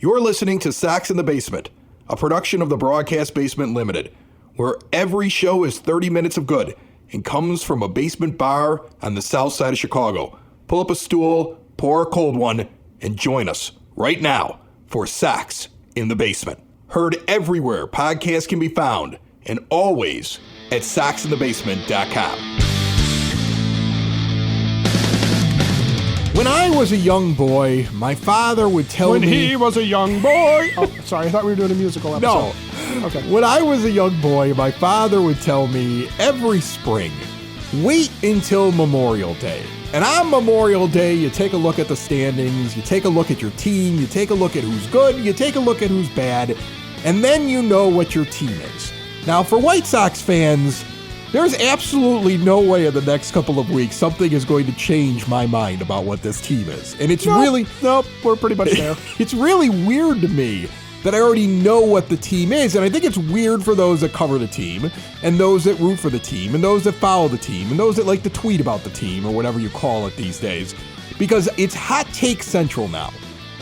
You're listening to Sox in the Basement, a production of the Broadcast Basement Limited, where every show is 30 minutes of good and comes from a basement bar on the south side of Chicago. Pull up a stool, pour a cold one, and join us right now for Sox in the Basement. Heard everywhere podcasts can be found, and always at soxinthebasement.com. When I was a young boy, my father would tell me... When he was a young boy... Oh, sorry, I thought we were doing a musical episode. No. Okay. When I was a young boy, my father would tell me every spring, wait until Memorial Day. And on Memorial Day, you take a look at the standings, you take a look at your team, you take a look at who's good, you take a look at who's bad, and then you know what your team is. Now, for White Sox fans, there's absolutely no way in the next couple of weeks something is going to change my mind about what this team is. And it's Nope, we're pretty much there. It's really weird to me that I already know what the team is. And I think it's weird for those that cover the team, and those that root for the team, and those that follow the team, and those that like to tweet about the team, or whatever you call it these days, because it's hot take central now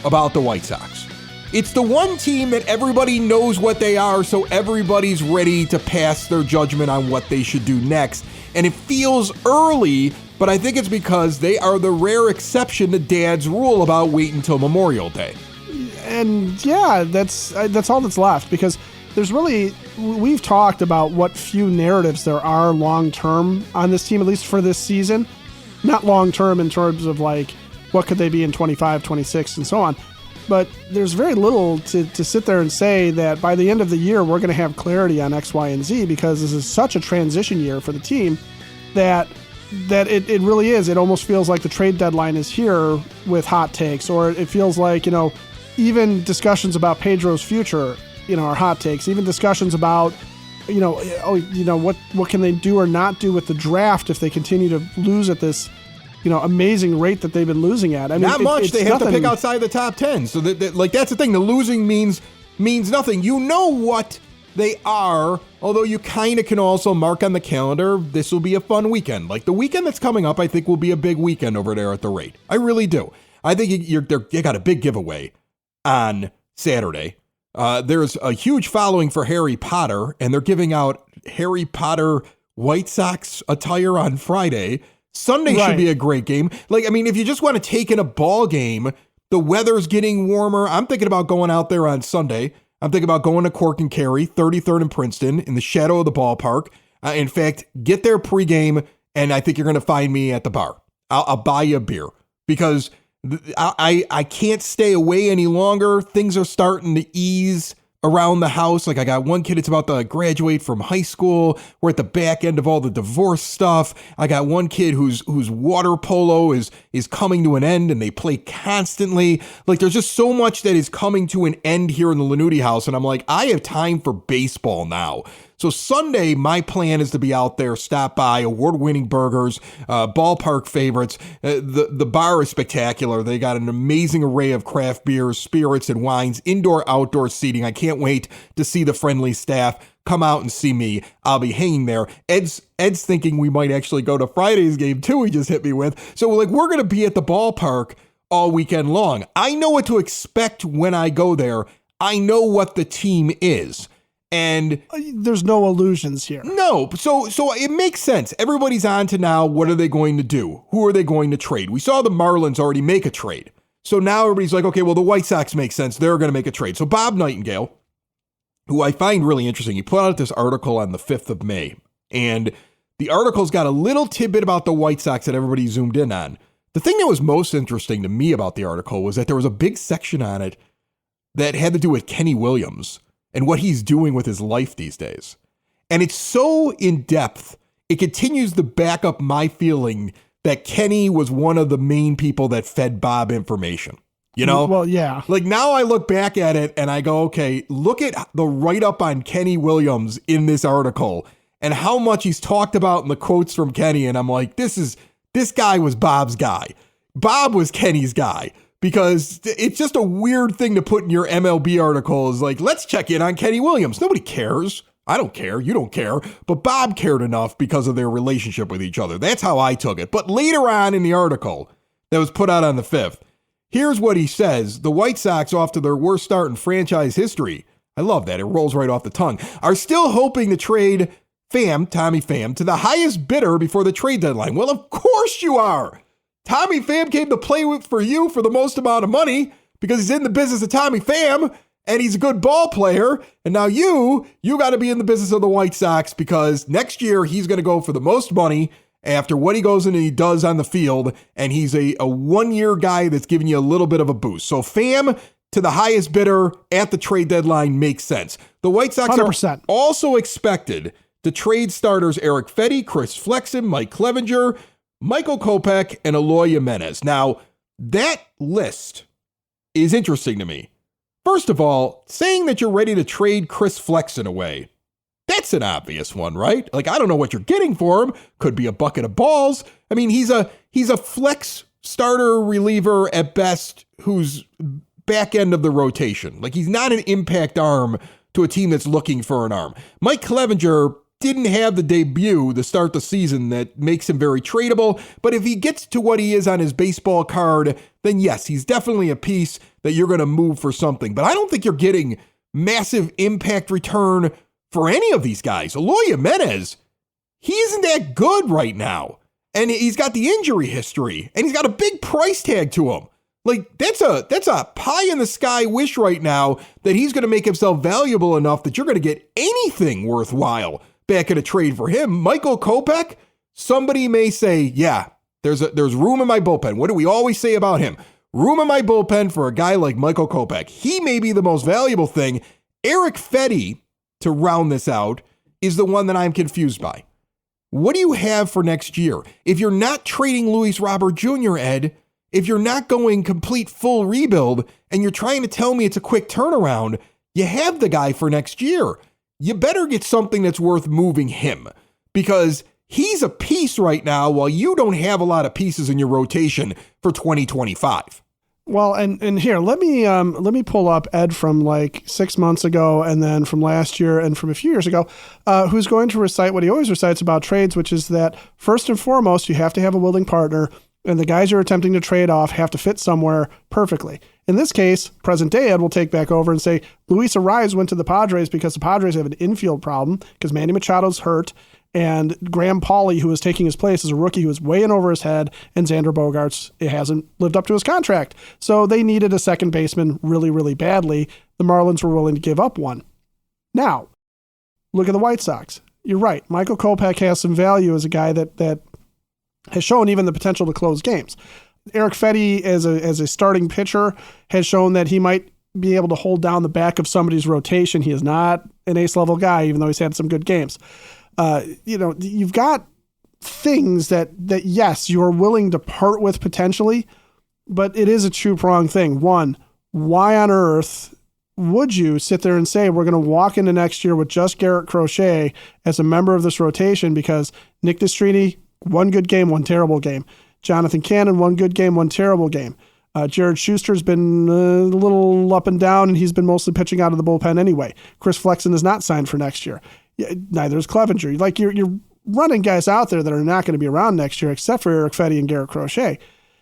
about the White Sox. It's the one team that everybody knows what they are, so everybody's ready to pass their judgment on what they should do next. And it feels early, but I think it's because they are the rare exception to Dad's rule about wait until Memorial Day. And yeah, that's all that's left, because we've talked about what few narratives there are long-term on this team, at least for this season. Not long-term in terms of like, what could they be in 25, 26, and so on. But there's very little to sit there and say that by the end of the year, we're going to have clarity on X, Y, and Z, because this is such a transition year for the team that it really is. It almost feels like the trade deadline is here with hot takes, or it feels like, even discussions about Pedro's future, are hot takes. Even discussions about, what can they do or not do with the draft if they continue to lose at this amazing rate that they've been losing at. I mean, not much. They have to pick outside the top 10. So that's the thing. The losing means nothing. You know what they are, although you kind of can also mark on the calendar, this will be a fun weekend. Like the weekend that's coming up, I think will be a big weekend over there at the rate. I really do. I think you got a big giveaway on Saturday. There's a huge following for Harry Potter, and they're giving out Harry Potter White Sox attire on Friday. Sunday should be a great game. If you just want to take in a ball game, the weather's getting warmer. I'm thinking about going out there on Sunday. I'm thinking about going to Cork and Carry, 33rd and Princeton, in the shadow of the ballpark. In fact, get there pregame, and I think you're going to find me at the bar. I'll buy you a beer, because I can't stay away any longer. Things are starting to ease around the house. Like I got one kid that's about to graduate from high school. We're at the back end of all the divorce stuff. I got one kid whose water polo is coming to an end, and they play constantly. Like there's just so much that is coming to an end here in the Lanuti house. And I'm like, I have time for baseball now. So Sunday, my plan is to be out there, stop by, award-winning burgers, ballpark favorites. The bar is spectacular. They got an amazing array of craft beers, spirits, and wines, indoor, outdoor seating. I can't wait to see the friendly staff come out and see me. I'll be hanging there. Ed's thinking we might actually go to Friday's game too, he just hit me with. So we're going to be at the ballpark all weekend long. I know what to expect when I go there. I know what the team is. And there's no illusions here. No. So it makes sense. Everybody's on to now, what are they going to do? Who are they going to trade? We saw the Marlins already make a trade. So now everybody's like, okay, well, the White Sox make sense. They're going to make a trade. So Bob Nightingale, who I find really interesting, he put out this article on the 5th of May. And the article's got a little tidbit about the White Sox that everybody zoomed in on. The thing that was most interesting to me about the article was that there was a big section on it that had to do with Kenny Williams and what he's doing with his life these days. And it's so in-depth, it continues to back up my feeling that Kenny was one of the main people that fed Bob information. Well, yeah. Like now I look back at it and I go, okay, look at the write-up on Kenny Williams in this article and how much he's talked about in the quotes from Kenny. And I'm like, this guy was Bob's guy. Bob was Kenny's guy. Because it's just a weird thing to put in your MLB article is like, let's check in on Kenny Williams. Nobody cares. I don't care. You don't care. But Bob cared enough because of their relationship with each other. That's how I took it. But later on in the article that was put out on the 5th, Here's what he says. The White Sox, off to their worst start in franchise history. I love that. It rolls right off the tongue. Are still hoping to trade Tommy Pham, to the highest bidder before the trade deadline. Well, of course you are. Tommy Pham came to play for you for the most amount of money because he's in the business of Tommy Pham and he's a good ball player. And now you got to be in the business of the White Sox because next year he's going to go for the most money after what he goes in and he does on the field. And he's a 1-year guy that's giving you a little bit of a boost. So Pham to the highest bidder at the trade deadline makes sense. The White Sox 100%. are also expected to trade starters Eric Fedde, Chris Flexen, Mike Clevenger, Michael Kopech, and Eloy Jimenez. Now, that list is interesting to me. First of all, saying that you're ready to trade Chris Flexen away, that's an obvious one, right? Like, I don't know what you're getting for him. Could be a bucket of balls. I mean, he's a flex starter reliever at best who's back end of the rotation. Like, he's not an impact arm to a team that's looking for an arm. Mike Clevenger didn't have the debut to start the season that makes him very tradable, but if he gets to what he is on his baseball card, then yes, he's definitely a piece that you're going to move for something. But I don't think you're getting massive impact return for any of these guys. Eloy Jimenez, he isn't that good right now, and he's got the injury history, and he's got a big price tag to him. Like, that's a pie in the sky wish right now that he's going to make himself valuable enough that you're going to get anything worthwhile back in a trade for him. Michael Kopech, somebody may say, yeah, there's room in my bullpen. What do we always say about him? Room in my bullpen for a guy like Michael Kopech. He may be the most valuable thing. Eric Fedde, to round this out, is the one that I'm confused by. What do you have for next year? If you're not trading Luis Robert Jr., Ed, if you're not going complete full rebuild and you're trying to tell me it's a quick turnaround, you have the guy for next year. You better get something that's worth moving him because he's a piece right now while you don't have a lot of pieces in your rotation for 2025. Well, and here, let me pull up Ed from like 6 months ago and then from last year and from a few years ago, who's going to recite what he always recites about trades, which is that first and foremost, you have to have a willing partner. And the guys you're attempting to trade off have to fit somewhere perfectly. In this case, present day Ed will take back over and say, Luis Ariz went to the Padres because the Padres have an infield problem because Manny Machado's hurt and Graham Pauley, who is taking his place, is a rookie who is way in over his head, and Xander Bogaerts hasn't lived up to his contract. So they needed a second baseman really, really badly. The Marlins were willing to give up one. Now, look at the White Sox. You're right. Michael Kopech has some value as a guy that has shown even the potential to close games. Eric Fedde, as a starting pitcher, has shown that he might be able to hold down the back of somebody's rotation. He is not an ace-level guy, even though he's had some good games. You've got things that yes, you are willing to part with potentially, but it is a two-pronged thing. One, why on earth would you sit there and say we're going to walk into next year with just Garrett Crochet as a member of this rotation because Nick Destrini, one good game, one terrible game. Jonathan Cannon, one good game, one terrible game. Jared Schuster's been a little up and down, and he's been mostly pitching out of the bullpen anyway. Chris Flexen is not signed for next year. Neither is Clevenger. Like you're running guys out there that are not going to be around next year, except for Eric Fedde and Garrett Crochet.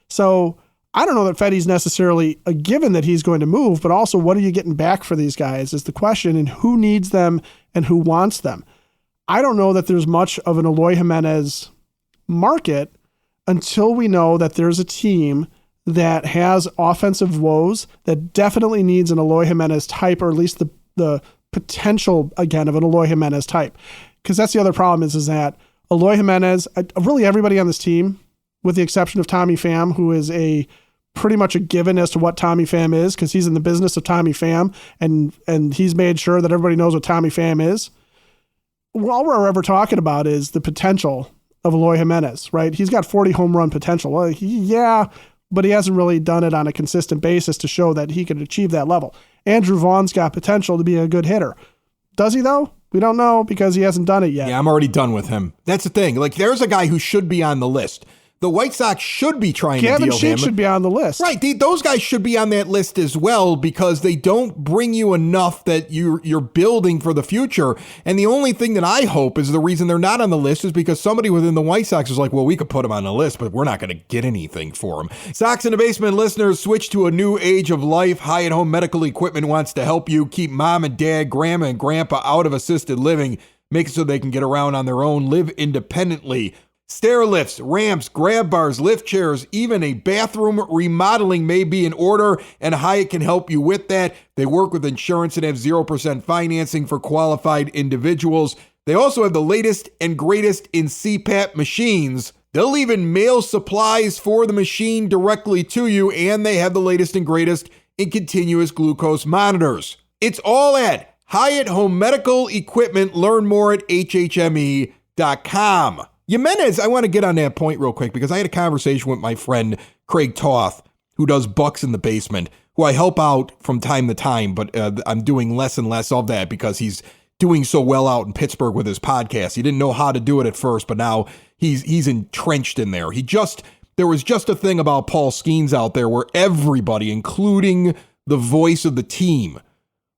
So I don't know that Fedde's necessarily a given that he's going to move, but also what are you getting back for these guys is the question, and who needs them and who wants them. I don't know that there's much of an Eloy Jimenez market until we know that there's a team that has offensive woes that definitely needs an Eloy Jimenez type, or at least the potential, again, of an Eloy Jimenez type. Because that's the other problem is that Eloy Jimenez, really everybody on this team, with the exception of Tommy Pham, who is pretty much a given as to what Tommy Pham is, because he's in the business of Tommy Pham, and he's made sure that everybody knows what Tommy Pham is. All we're ever talking about is the potential of Eloy Jimenez, right? He's got 40 home run potential. Well, but he hasn't really done it on a consistent basis to show that he could achieve that level. Andrew Vaughn's got potential to be a good hitter. Does he, though? We don't know because he hasn't done it yet. Yeah, I'm already done with him. That's the thing. Like, there's a guy who should be on the list. the White Sox should be trying to Gavin deal Sheik him. should be on the list. Right. Those guys should be on that list as well because they don't bring you enough that you're building for the future. And the only thing that I hope is the reason they're not on the list is because somebody within the White Sox is like, well, we could put them on the list, but we're not going to get anything for them. Sox in the Basement listeners, switch to a new age of life. Hyatt Home Medical Equipment wants to help you keep mom and dad, grandma and grandpa out of assisted living. Make it so they can get around on their own, live independently. Stair lifts, ramps, grab bars, lift chairs, even a bathroom remodeling may be in order, and Hyatt can help you with that. They work with insurance and have 0% financing for qualified individuals. They also have the latest and greatest in CPAP machines. They'll even mail supplies for the machine directly to you, and they have the latest and greatest in continuous glucose monitors. It's all at Hyatt Home Medical Equipment. Learn more at hhme.com. Jimenez, I want to get on that point real quick because I had a conversation with my friend Craig Toth, who does Bucks in the Basement, who I help out from time to time, but I'm doing less and less of that because he's doing so well out in Pittsburgh with his podcast. He didn't know how to do it at first, but now he's entrenched in there. There was just a thing about Paul Skeens out there where everybody, including the voice of the team,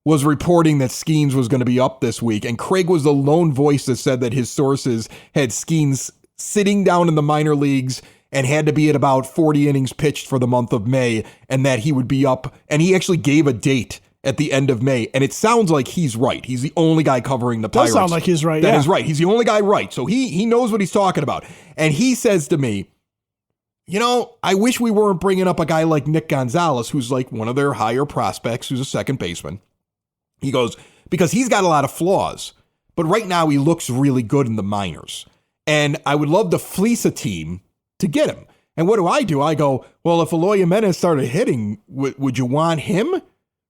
was reporting that Skeens was going to be up this week. And Craig was the lone voice that said that his sources had Skeens sitting down in the minor leagues and had to be at about 40 innings pitched for the month of May, and that he would be up. And he actually gave a date at the end of May. And it sounds like he's right. He's the only guy covering the Pirates. Does sound like he's right. That is right. He's the only guy right. So he knows what he's talking about. And he says to me, I wish we weren't bringing up a guy like Nick Gonzalez, who's like one of their higher prospects, who's a second baseman. He goes, because he's got a lot of flaws, but right now he looks really good in the minors. And I would love to fleece a team to get him. And what do? I go, well, if Eloy Jimenez started hitting, would you want him?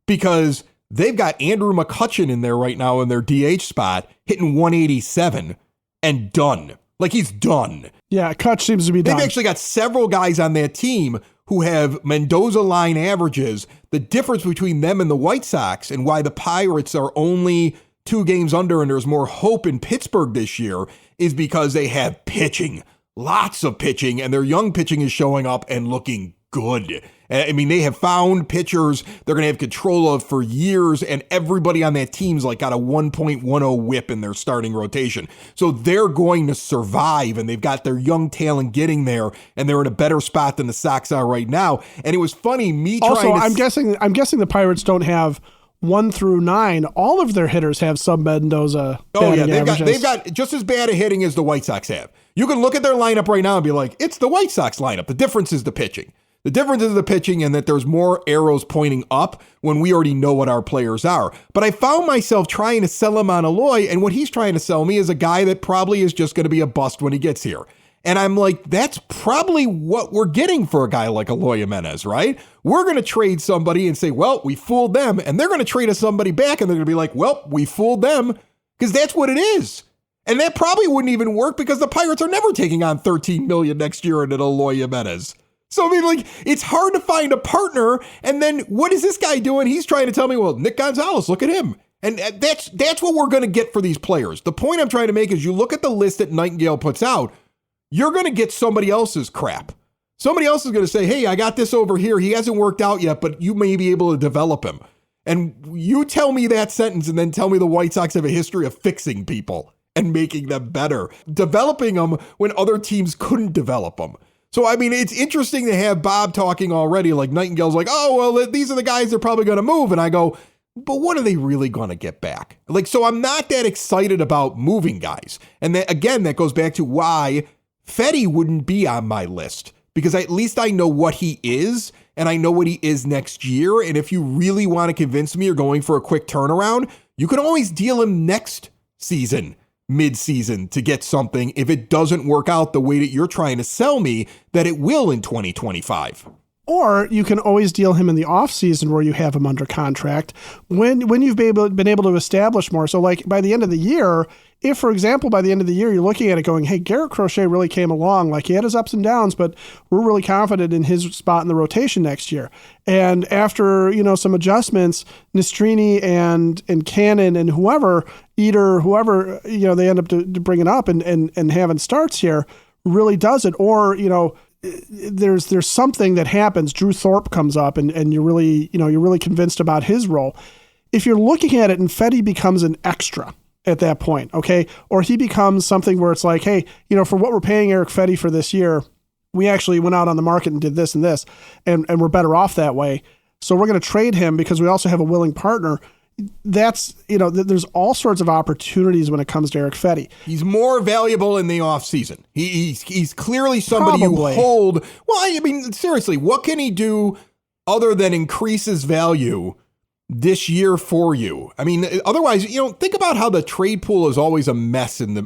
Because they've got Andrew McCutchen in there right now in their DH spot, hitting 187 and done. Like he's done. Yeah, Kutch seems to be done. They've actually got several guys on that team who have Mendoza line averages. The difference between them and the White Sox and why the Pirates are only 2 games under and there's more hope in Pittsburgh this year is because they have pitching, lots of pitching, and their young pitching is showing up and looking good. I mean, they have found pitchers they're going to have control of for years, and everybody on that team's like got a 1.10 whip in their starting rotation. So they're going to survive, and they've got their young talent getting there, and they're in a better spot than the Sox are right now. And it was funny, I'm guessing the Pirates don't have 1 through 9. All of their hitters have some Mendoza. Oh yeah, they've got just as bad a hitting as the White Sox have. You can look at their lineup right now and be like, it's the White Sox lineup. The difference is the pitching. The difference is the pitching and that there's more arrows pointing up when we already know what our players are. But I found myself trying to sell him on Eloy, and what he's trying to sell me is a guy that probably is just going to be a bust when he gets here. And I'm like, that's probably what we're getting for a guy like Eloy Jimenez, right? We're going to trade somebody and say, well, we fooled them. And they're going to trade us somebody back and they're going to be like, well, we fooled them, because that's what it is. And that probably wouldn't even work because the Pirates are never taking on $13 million next year in an Eloy Jimenez. So, I mean, like, it's hard to find a partner. And then what is this guy doing? He's trying to tell me, well, Nick Gonzalez, look at him. And that's what we're going to get for these players. The point I'm trying to make is you look at the list that Nightingale puts out, you're going to get somebody else's crap. Somebody else is going to say, hey, I got this over here. He hasn't worked out yet, but you may be able to develop him. And you tell me that sentence and then tell me the White Sox have a history of fixing people and making them better, developing them when other teams couldn't develop them. So, I mean, it's interesting to have Bob talking already, like Nightingale's like, oh, well, these are the guys they're probably going to move. And I go, but what are they really going to get back? Like, so I'm not that excited about moving guys. And that, again, that goes back to why Fetty wouldn't be on my list, because at least I know what he is and I know what he is next year. And if you really want to convince me you're going for a quick turnaround, you can always deal him next season, mid-season, to get something if it doesn't work out the way that you're trying to sell me that it will in 2025. Or you can always deal him in the offseason where you have him under contract when you've been able to establish more. So like by the end of the year, if, for example, by the end of the year, you're looking at it going, hey, Garrett Crochet really came along. Like he had his ups and downs, but we're really confident in his spot in the rotation next year. And after, some adjustments, Nistrini and Cannon and whoever, they end up to bring it up and having starts here, really does it. Or, there's something that happens. Drew Thorpe comes up and you're really convinced about his role. If you're looking at it and Fedde becomes an extra at that point, okay, or he becomes something where it's like, hey, for what we're paying Eric Fedde for this year, we actually went out on the market and did this and this, and we're better off that way. So we're going to trade him because we also have a willing partner. That's, there's all sorts of opportunities when it comes to Eric Fedde. He's more valuable in the offseason. He's clearly somebody Probably. you hold. Well, I mean, seriously, what can he do other than increase his value this year for you? I mean, otherwise, think about how the trade pool is always a mess in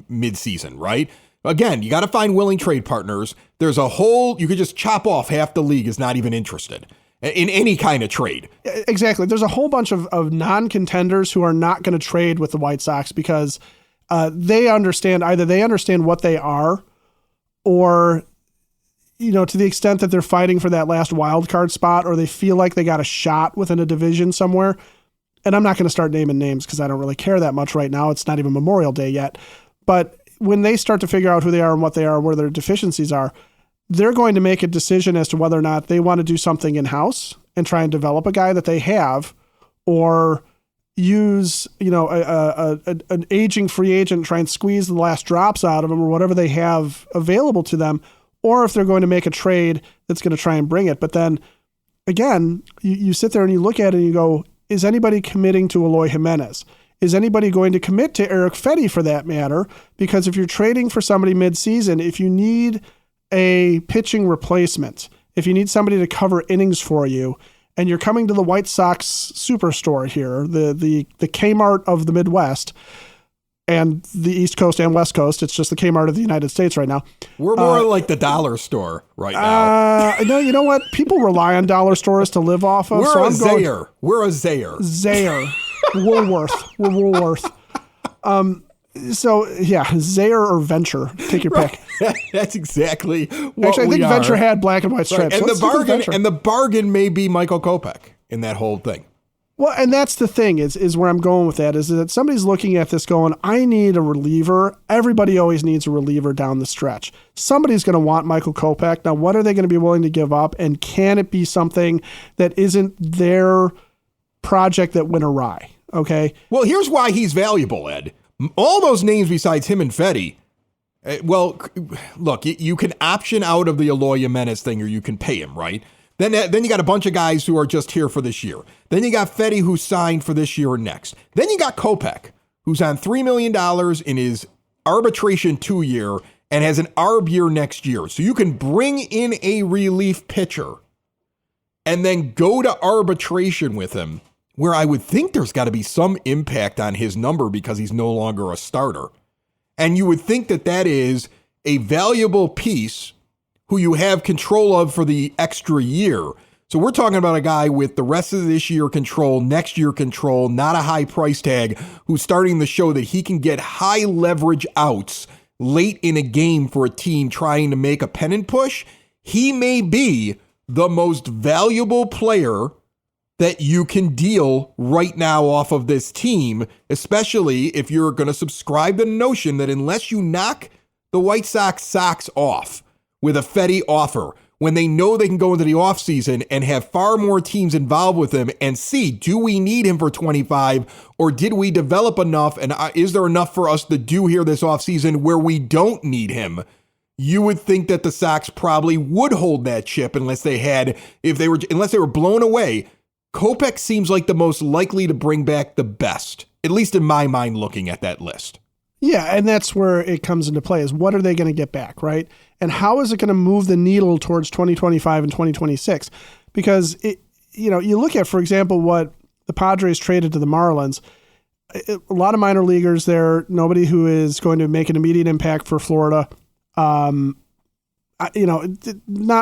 midseason, right? Again, you got to find willing trade partners. There's you could just chop off half the league is not even interested in any kind of trade. Exactly. There's a whole bunch of non-contenders who are not going to trade with the White Sox because they understand what they are, or, to the extent that they're fighting for that last wild card spot, or they feel like they got a shot within a division somewhere. And I'm not going to start naming names because I don't really care that much right now. It's not even Memorial Day yet. But when they start to figure out who they are and what they are, where their deficiencies are, they're going to make a decision as to whether or not they want to do something in-house and try and develop a guy that they have, or use, an aging free agent, try and squeeze the last drops out of them or whatever they have available to them, or if they're going to make a trade that's going to try and bring it. But then again, you sit there and you look at it and you go, is anybody committing to Eloy Jimenez? Is anybody going to commit to Eric Fedde for that matter? Because if you're trading for somebody mid-season, if you need a pitching replacement, if you need somebody to cover innings for you, and you're coming to the White Sox superstore here, the Kmart of the Midwest and the East Coast and West Coast, it's just the Kmart of the United States right now. We're more like the dollar store right now. No, you know what? People rely on dollar stores to live off of. We're a Zaire. Zaire. Woolworth. We're Woolworth. So yeah, Zaire or Venture, take your pick. That's exactly what Actually, I think we Venture are. had black and white stripes. Right. So And the bargain may be Michael Kopech in that whole thing. Well, and that's the thing is where I'm going with that is that somebody's looking at this going, I need a reliever. Everybody always needs a reliever down the stretch. Somebody's going to want Michael Kopech. Now, what are they going to be willing to give up? And can it be something that isn't their project that went awry? Okay. Well, here's why he's valuable, Ed. All those names besides him and Fedde, well, look, you can option out of the Eloy Jimenez thing, or you can pay him, right? Then you got a bunch of guys who are just here for this year. Then you got Fedde, who's signed for this year and next. Then you got Kopech, who's on $3 million in his arbitration 2-year and has an ARB year next year. So you can bring in a relief pitcher and then go to arbitration with him, where I would think there's got to be some impact on his number because he's no longer a starter. And you would think that is a valuable piece who you have control of for the extra year. So we're talking about a guy with the rest of this year control, next year control, not a high price tag, who's starting to show that he can get high leverage outs late in a game for a team trying to make a pennant push. He may be the most valuable player that you can deal right now off of this team, especially if you're going to subscribe to the notion that unless you knock the White Sox socks off with a Fedde offer, when they know they can go into the offseason and have far more teams involved with him and see, do we need him for 25, or did we develop enough, and is there enough for us to do here this offseason where we don't need him? You would think that the Sox probably would hold that chip unless they were blown away. Kopech seems like the most likely to bring back the best, at least in my mind, looking at that list. Yeah, and that's where it comes into play is what are they going to get back, right? And how is it going to move the needle towards 2025 and 2026? Because, you look at, for example, what the Padres traded to the Marlins. A lot of minor leaguers there, nobody who is going to make an immediate impact for Florida. Not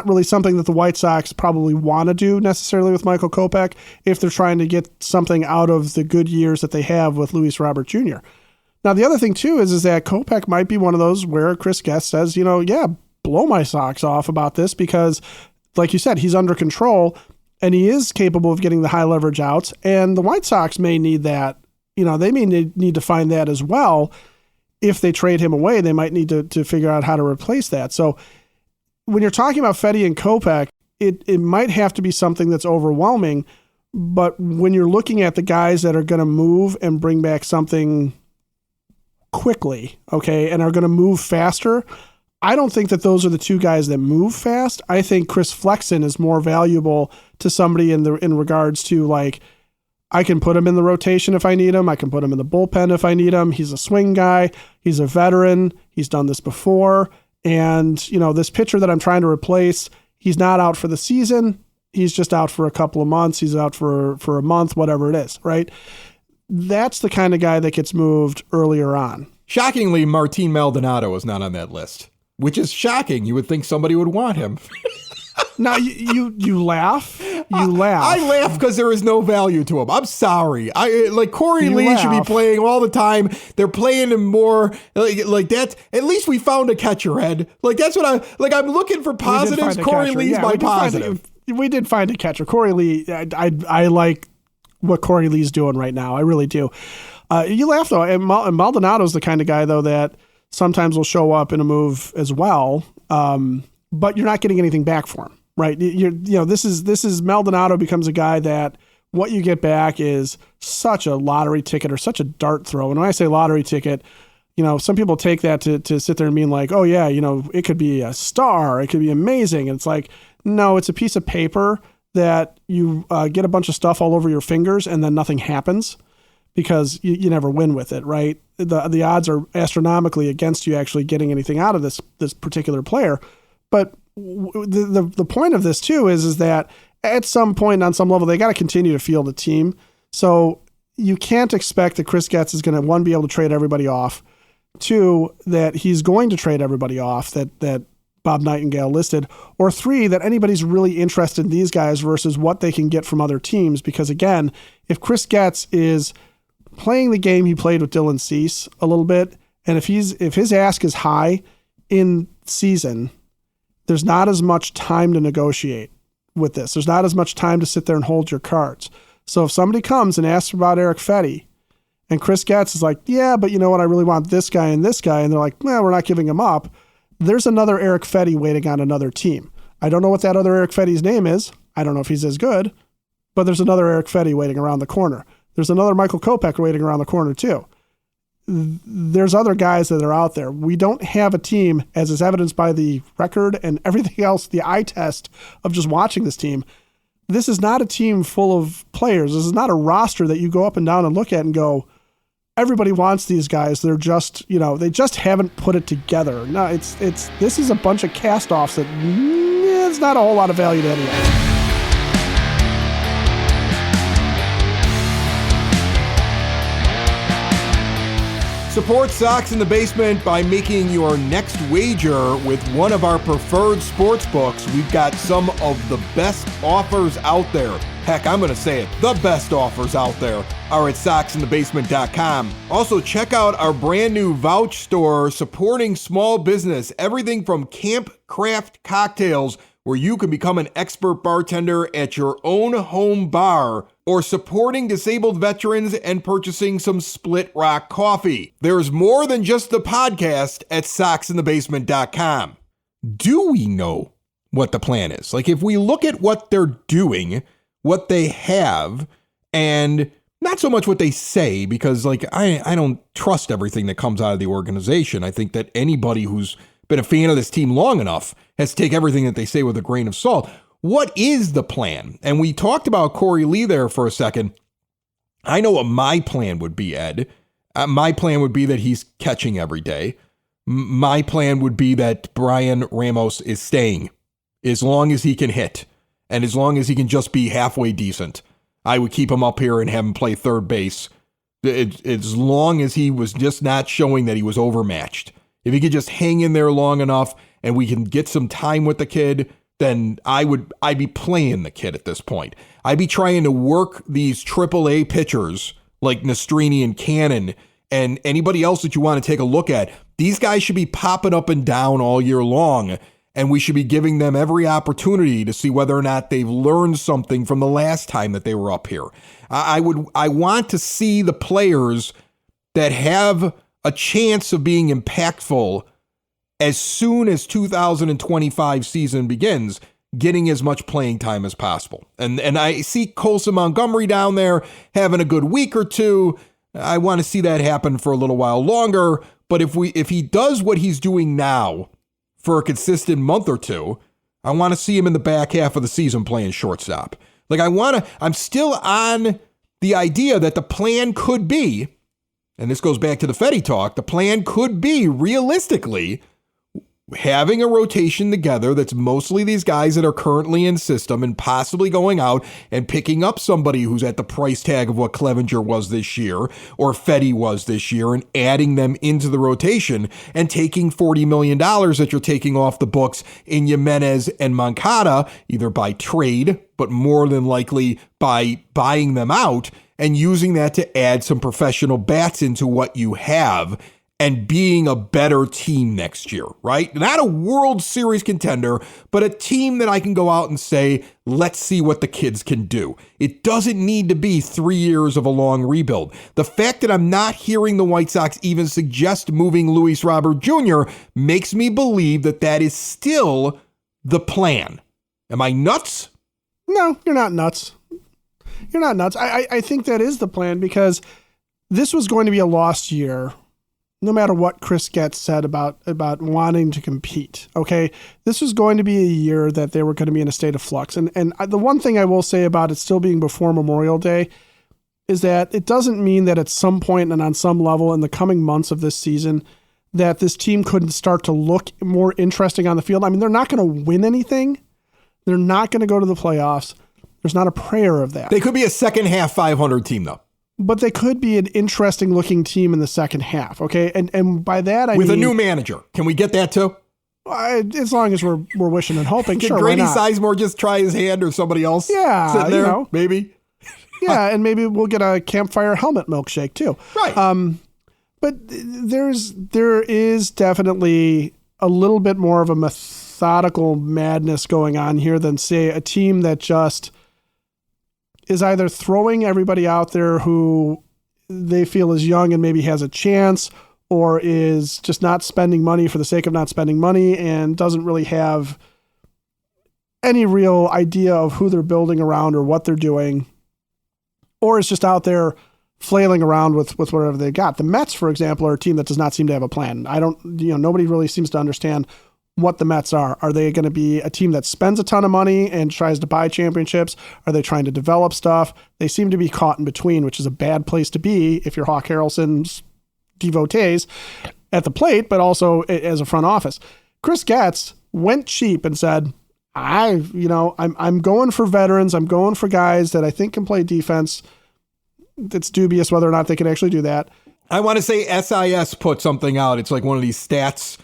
really something that the White Sox probably want to do necessarily with Michael Kopech if they're trying to get something out of the good years that they have with Luis Robert Jr. Now, the other thing, too, is that Kopech might be one of those where Chris Getz says, blow my socks off about this because, like you said, he's under control and he is capable of getting the high leverage outs. And the White Sox may need that. They may need to find that as well if they trade him away, they might need to figure out how to replace that. So when you're talking about Fedde and Kopech, it might have to be something that's overwhelming. But when you're looking at the guys that are going to move and bring back something quickly, okay, and are going to move faster, I don't think that those are the two guys that move fast. I think Chris Flexen is more valuable to somebody in regards to, like, I can put him in the rotation if I need him. I can put him in the bullpen if I need him. He's a swing guy. He's a veteran. He's done this before. And, this pitcher that I'm trying to replace, he's not out for the season. He's just out for a couple of months. He's out for a month, whatever it is, right? That's the kind of guy that gets moved earlier on. Shockingly, Martin Maldonado is not on that list, which is shocking. You would think somebody would want him. Now, you laugh. You laugh. I laugh because there is no value to him. I'm sorry. Corey Lee should be playing all the time. They're playing him more like that. At least we found a catcher, Ed. Like, that's what I'm looking for positives. Corey Lee's my positive. We did find a catcher. Corey Lee, I like what Corey Lee's doing right now. I really do. You laugh, though. And Maldonado's the kind of guy, though, that sometimes will show up in a move as well. But you're not getting anything back for him, right? This is Maldonado becomes a guy that what you get back is such a lottery ticket or such a dart throw. And when I say lottery ticket, some people take that to sit there and mean like, oh yeah, it could be a star, it could be amazing. And it's like, no, it's a piece of paper that you get a bunch of stuff all over your fingers and then nothing happens because you never win with it, right? The odds are astronomically against you actually getting anything out of this particular player. But the point of this too is that at some point on some level, they got to continue to field a team. So you can't expect that Chris Getz is going to, one, be able to trade everybody off, two, that he's going to trade everybody off that Bob Nightingale listed, or three, that anybody's really interested in these guys versus what they can get from other teams. Because again, if Chris Getz is playing the game he played with Dylan Cease a little bit, and if his ask is high in season, there's not as much time to negotiate with this. There's not as much time to sit there and hold your cards. So if somebody comes and asks about Eric Fedde, and Chris Getz is like, yeah, but you know what? I really want this guy, and they're like, well, we're not giving him up. There's another Eric Fedde waiting on another team. I don't know what that other Eric Fedde's name is. I don't know if he's as good, but there's another Eric Fedde waiting around the corner. There's another Michael Kopech waiting around the corner too. There's other guys that are out there. We don't have a team, as is evidenced by the record and everything else, the eye test of just watching this team. This is not a team full of players. This is not a roster that you go up and down and look at and go, everybody wants these guys. They're just, they just haven't put it together. No, this is a bunch of cast-offs that it's not a whole lot of value to anyone. Support Sox in the Basement by making your next wager with one of our preferred sports books. We've got some of the best offers out there. Heck, I'm going to say it. The best offers out there are at soxinthebasement.com. Also, check out our brand new Vouch store supporting small business. Everything from camp craft cocktails, where you can become an expert bartender at your own home bar, or supporting disabled veterans and purchasing some Split Rock coffee. There's more than just the podcast at soxinthebasement.com. Do we know what the plan is? Like, if we look at what they're doing, what they have, and not so much what they say, because I don't trust everything that comes out of the organization. I think that anybody who's been a fan of this team long enough has to take everything that they say with a grain of salt. What is the plan? And we talked about Corey Lee there for a second. I know what my plan would be, Ed. My plan would be that he's catching every day. My plan would be that Brian Ramos is staying as long as he can hit and as long as he can just be halfway decent. I would keep him up here and have him play third base as long as he was just not showing that he was overmatched. If he could just hang in there long enough and we can get some time with the kid, then I'd be playing the kid at this point. I'd be trying to work these AAA pitchers like Nastrini and Cannon and anybody else that you want to take a look at. These guys should be popping up and down all year long, and we should be giving them every opportunity to see whether or not they've learned something from the last time that they were up here. I want to see the players that have a chance of being impactful as soon as 2025 season begins, getting as much playing time as possible. And I see Colson Montgomery down there having a good week or two. I want to see that happen for a little while longer. But if he does what he's doing now for a consistent month or two, I want to see him in the back half of the season playing shortstop. Like I'm still on the idea that the plan could be, and this goes back to the Fetty talk, the plan could be realistically having a rotation together that's mostly these guys that are currently in system and possibly going out and picking up somebody who's at the price tag of what Clevenger was this year or Fetty was this year and adding them into the rotation and taking $40 million that you're taking off the books in Jimenez and Moncada, either by trade, but more than likely by buying them out and using that to add some professional bats into what you have and being a better team next year, right? Not a World Series contender, but a team that I can go out and say, let's see what the kids can do. It doesn't need to be 3 years of a long rebuild. The fact that I'm not hearing the White Sox even suggest moving Luis Robert Jr. makes me believe that that is still the plan. Am I nuts? No, you're not nuts. You're not nuts. I think that is the plan because this was going to be a lost year. No matter what Chris Getz said about wanting to compete, okay? This was going to be a year that they were going to be in a state of flux. And the one thing I will say about it still being before Memorial Day is that it doesn't mean that at some point and on some level in the coming months of this season that this team couldn't start to look more interesting on the field. I mean, they're not going to win anything. They're not going to go to the playoffs. There's not a prayer of that. They could be a second half 500 team, though. But they could be an interesting looking team in the second half, okay? And by that I mean... With a new manager. Can we get that too? As long as we're wishing and hoping, Can sure, Grady why not? Sizemore just try his hand or somebody else sitting there, maybe? Yeah, and maybe we'll get a campfire helmet milkshake too. Right. But there is definitely a little bit more of a methodical madness going on here than, say, a team that just is either throwing everybody out there who they feel is young and maybe has a chance, or is just not spending money for the sake of not spending money and doesn't really have any real idea of who they're building around or what they're doing, or is just out there flailing around with whatever they got. The Mets, for example, are a team that does not seem to have a plan. Nobody really seems to understand what the Mets are. Are they going to be a team that spends a ton of money and tries to buy championships? Are they trying to develop stuff? They seem to be caught in between, which is a bad place to be if you're Hawk Harrelson's devotees at the plate, but also as a front office. Chris Getz went cheap and said, I'm going for veterans. I'm going for guys that I think can play defense. It's dubious whether or not they can actually do that. I want to say SIS put something out. It's like one of these stats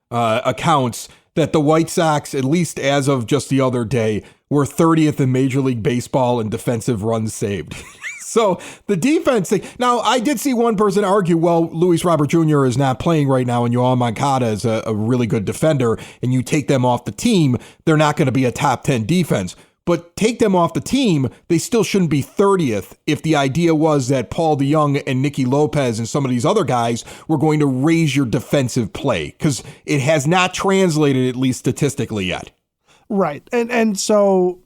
accounts that the White Sox, at least as of just the other day, were 30th in Major League Baseball in defensive runs saved. So the defense thing. Now, I did see one person argue, well, Luis Robert Jr. is not playing right now, and Yoan Moncada is a really good defender, and you take them off the team, they're not going to be a top 10 defense. But take them off the team, they still shouldn't be 30th if the idea was that Paul DeJong and Nicky Lopez and some of these other guys were going to raise your defensive play, because it has not translated, at least statistically, yet. Right. And so,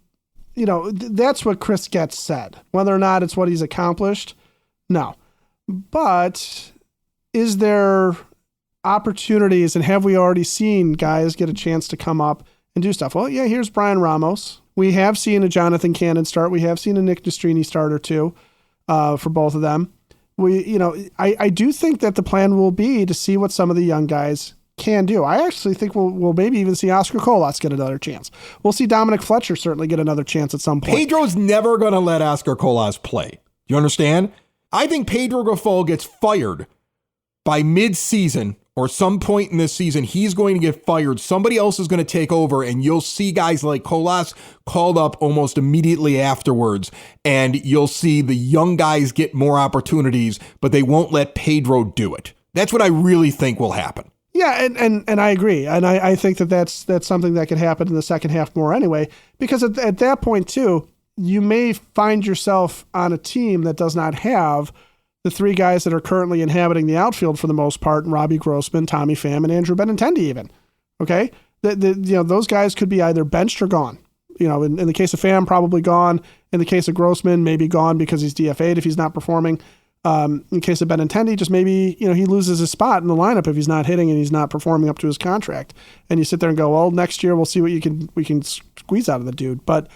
that's what Chris Getz said. Whether or not it's what he's accomplished, no. But is there opportunities, and have we already seen guys get a chance to come up and do stuff? Well, yeah, here's Brian Ramos. We have seen a Jonathan Cannon start. We have seen a Nick Nastrini start or two for both of them. I do think that the plan will be to see what some of the young guys can do. I actually think we'll maybe even see Oscar Colas get another chance. We'll see Dominic Fletcher certainly get another chance at some point. Pedro's never going to let Oscar Colas play. You understand? I think Pedro Grifol gets fired by mid-season or some point in this season. He's going to get fired. Somebody else is going to take over, and you'll see guys like Colas called up almost immediately afterwards, and you'll see the young guys get more opportunities, but they won't let Pedro do it. That's what I really think will happen. Yeah, and I agree. And I think that's something that could happen in the second half more anyway, because at that point, too, you may find yourself on a team that does not have the three guys that are currently inhabiting the outfield for the most part, Robbie Grossman, Tommy Pham, and Andrew Benintendi even. Okay? Those guys could be either benched or gone. In the case of Pham, probably gone. In the case of Grossman, maybe gone because he's DFA'd if he's not performing. In case of Benintendi, just maybe, he loses his spot in the lineup if he's not hitting and he's not performing up to his contract. And you sit there and go, well, next year we'll see what we can squeeze out of the dude. But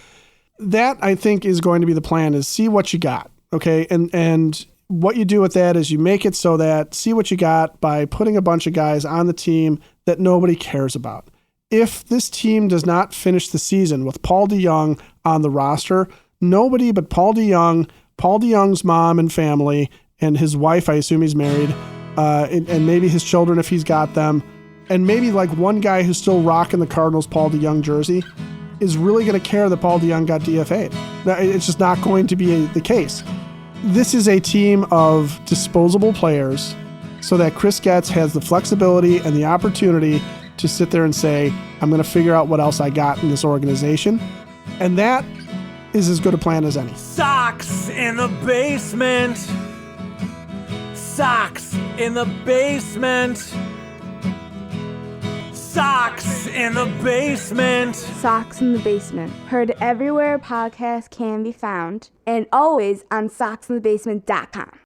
that, I think, is going to be the plan, is see what you got. Okay. And what you do with that is you make it so that see what you got by putting a bunch of guys on the team that nobody cares about. If this team does not finish the season with Paul DeJong on the roster, nobody but Paul DeJong, Paul DeJong's mom and family, and his wife, I assume he's married, and maybe his children if he's got them, and maybe like one guy who's still rocking the Cardinals Paul DeJong jersey, is really going to care that Paul DeJong got DFA'd. It's just not going to be the case. This is a team of disposable players so that Chris Getz has the flexibility and the opportunity to sit there and say, I'm going to figure out what else I got in this organization. And that is as good a plan as any. Sox in the basement. Sox in the basement. Sox in the basement. Sox in the Basement. Heard everywhere podcasts can be found, and always on soxinthebasement.com.